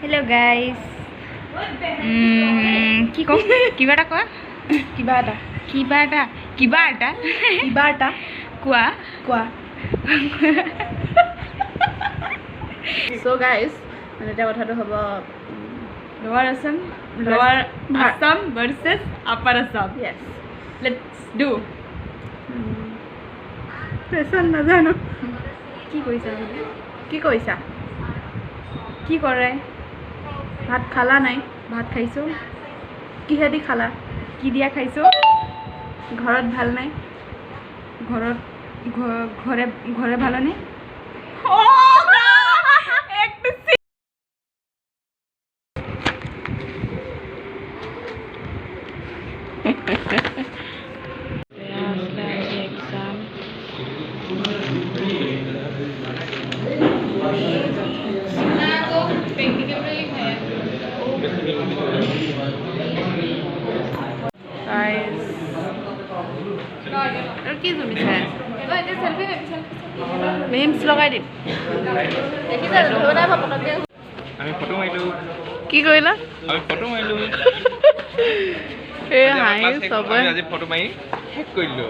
Hello guys. কি কম কিবা এটা কোৱা So guys, মানে এটা কথাটো হ'ব Lower Assam versus Upper Assam. Yes. Let's do. পেছন নাজানো কি কৰিছা কি কৈছা কি কৰে ভাত খালা নাই ভাত খাইছো কিহেদি খালা কি দিয়া খাইছো ঘৰত ভাল নাই ঘৰত ঘৰে ভালনে কি জুমি চাই মেমছ লগাই দিম আমি ফটো মাৰিলো কি কৰিলা এই হাই সবে আজি ফটো মাৰি হেক কৰিলো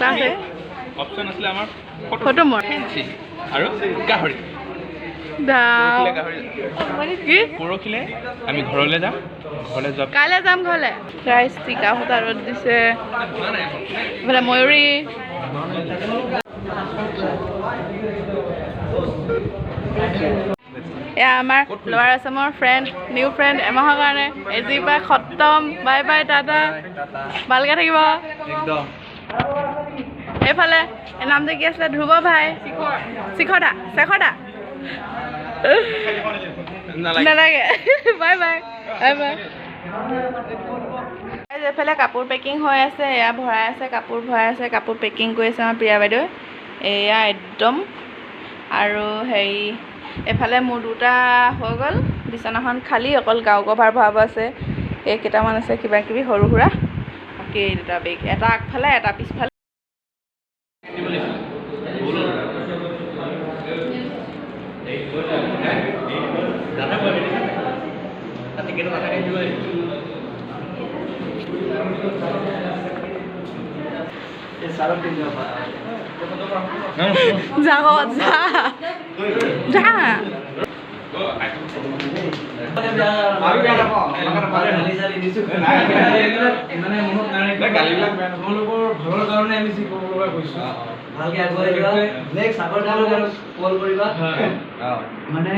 তাহে অপচন আছিল আমাৰ ফটো মৰ আৰু গাহৰি কি পৰখিলে আমি ঘৰলৈ যাম যোৱা কাইলৈ যাম ঘৰলৈ গাইছ টিকা সূতা ৰ'দ দিছে বোলে ময়ূৰী এয়া আমাৰ লোৱাৰ আছামৰ ফ্ৰেণ্ড নিউ ফ্ৰেণ্ড এমাহৰ কাৰণে এজিৰ পৰা খতম বাই বাই টাটা ভালকৈ থাকিব একদম এইফালে এই নামটো কি আছিলে ধ্ৰুৱ ভাই শিখৰ দা নালাগে বাই বাই এইফালে কাপোৰ পেকিং হৈ আছে এয়া ভৰাই আছে কাপোৰ পেকিং কৰি আছে আমাৰ প্ৰিয়া বাইদেউ এয়া একদম আৰু হেৰি এফালে মোৰ দুটা হৈ গ'ল বিচনাখন খালী অকল গাৰু কভাৰ ভৰাব আছে এই কেইটামান আছে কিবা কিবি সৰু সুৰা বাকী এই দুটা বেগ এটা আগফালে এটা পিছফালে মানে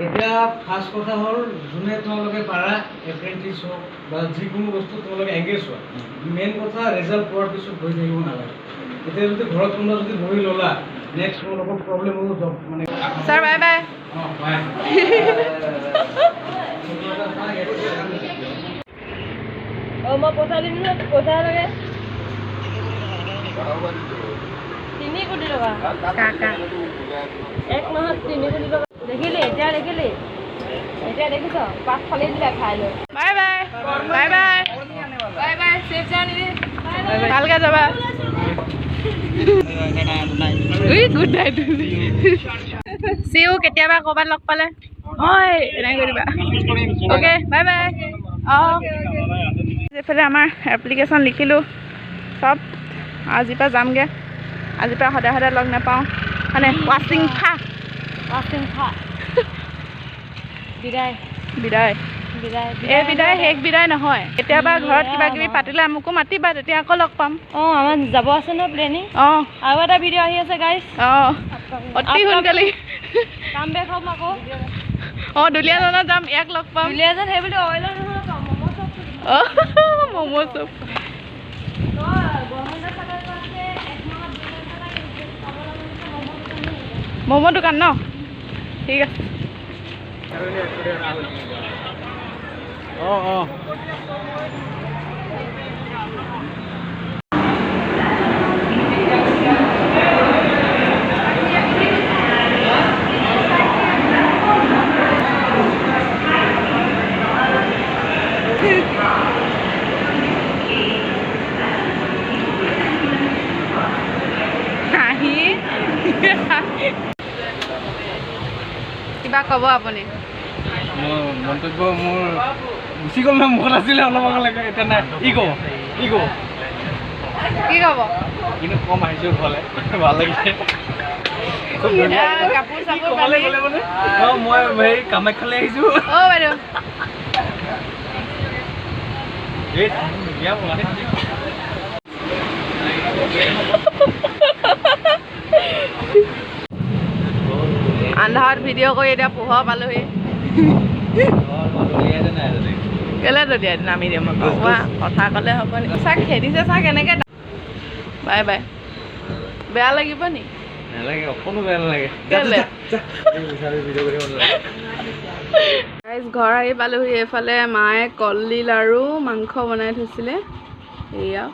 এতিয়া ফাৰ্ষ্ট কথা হ'ল যোনে তোমালোকে পাৰা এপ্ৰেণ্টিছ হওক বা যিকোনো বস্তু তোমালোকে এংগেজ হোৱা মেইন কথা ৰিজাল্ট পোৱাৰ পিছত বহি থাকিব নালাগে এতিয়া যদি ঘৰত কোনোবা যদি বহি ল'লা নেক্সট তোমালোকৰ প্ৰব্লেম হ'ব জব মানে ছাৰ বাই বাই মই পইচা দিম পইচা লাগে 3 কোটি টকা কাকা 1 মাহত 3 কোটি টকা দেখিলি এতিয়া দেখিছ পাঁচ ফালি দিলে খাই লৈ বাই বাই চেফ জাৰ্নি ভালকে যাবা গুড নাইট চি ইউ কেতিয়াবা ক'ৰবাত লগ পালে হয় এনেকৈ কৰি দিবা অ'কে বাই বাই এইফালে আমাৰ এপ্লিকেশ্যন লিখিলোঁ চব আজিৰ পৰা যামগৈ আজিৰ পৰা সদায় লগ নাপাওঁ মানে ৱাচিং খা বিদায় এই বিদায় শেষ বিদায় নহয় কেতিয়াবা ঘৰত কিবা কিবি পাতিলে মোকো মাতিবা তেতিয়া আকৌ লগ পাম আমাৰ যাব আছে ন প্লেনিং আৰু এটা ভিডিঅ' আহি আছে গাইজ অতি সোনকালে কাম বেক হ'ম আকৌ দুলীয়াজনত যাম ইয়াক লগ পাম দুলীয়াজন সেই বুলি অইলৰ নহয় ম'ম' চুপ ম'ম' দোকান ন ঠিক আছে কিবা ক'ব আপুনি মোৰ মন্তব্য মোৰ গুচি গ'ল নহয় মুখত আছিলে অলপ আগলৈকে এতিয়া নাই ই ক'ব কি ক'ব কিন্তু কম আহিছোঁ ঘৰলৈ ভাল লাগিছে কাপোৰ চাপোৰ পালি মই হেৰি কামাখ্যালৈ আহিছোঁ অ' বাইদেউ আন্ধাৰত ভিডিঅ' কৰি এতিয়া পোহৰ পালোহি কেলে দলিয়াই নামি দিম কথা ক'লে হ'ব নি চাহ খেদিছে চাহ কেনেকৈ বাই বাই বেয়া লাগিব নি নালাগে অকণো বেয়া নালাগে কেলে ঘৰ আহি পালোহি এইফালে মায়ে কলডিল আৰু মাংস বনাই থৈছিলে এয়া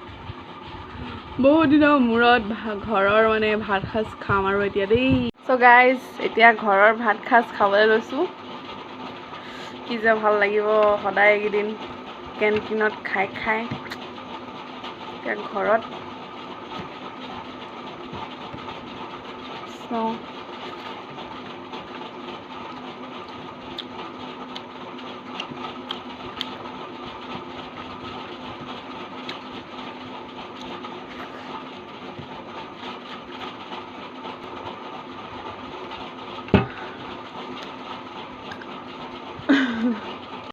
বহুত দিনৰ মূৰত ঘৰৰ মানে ভাত সাজ খাম আৰু এতিয়া দেই চ' গাইজ এতিয়া ঘৰৰ ভাত সাজ খাবলৈ লৈছোঁ কি যে ভাল লাগিব সদায় এইকেইদিন কেণ্টিনত খাই এতিয়া ঘৰত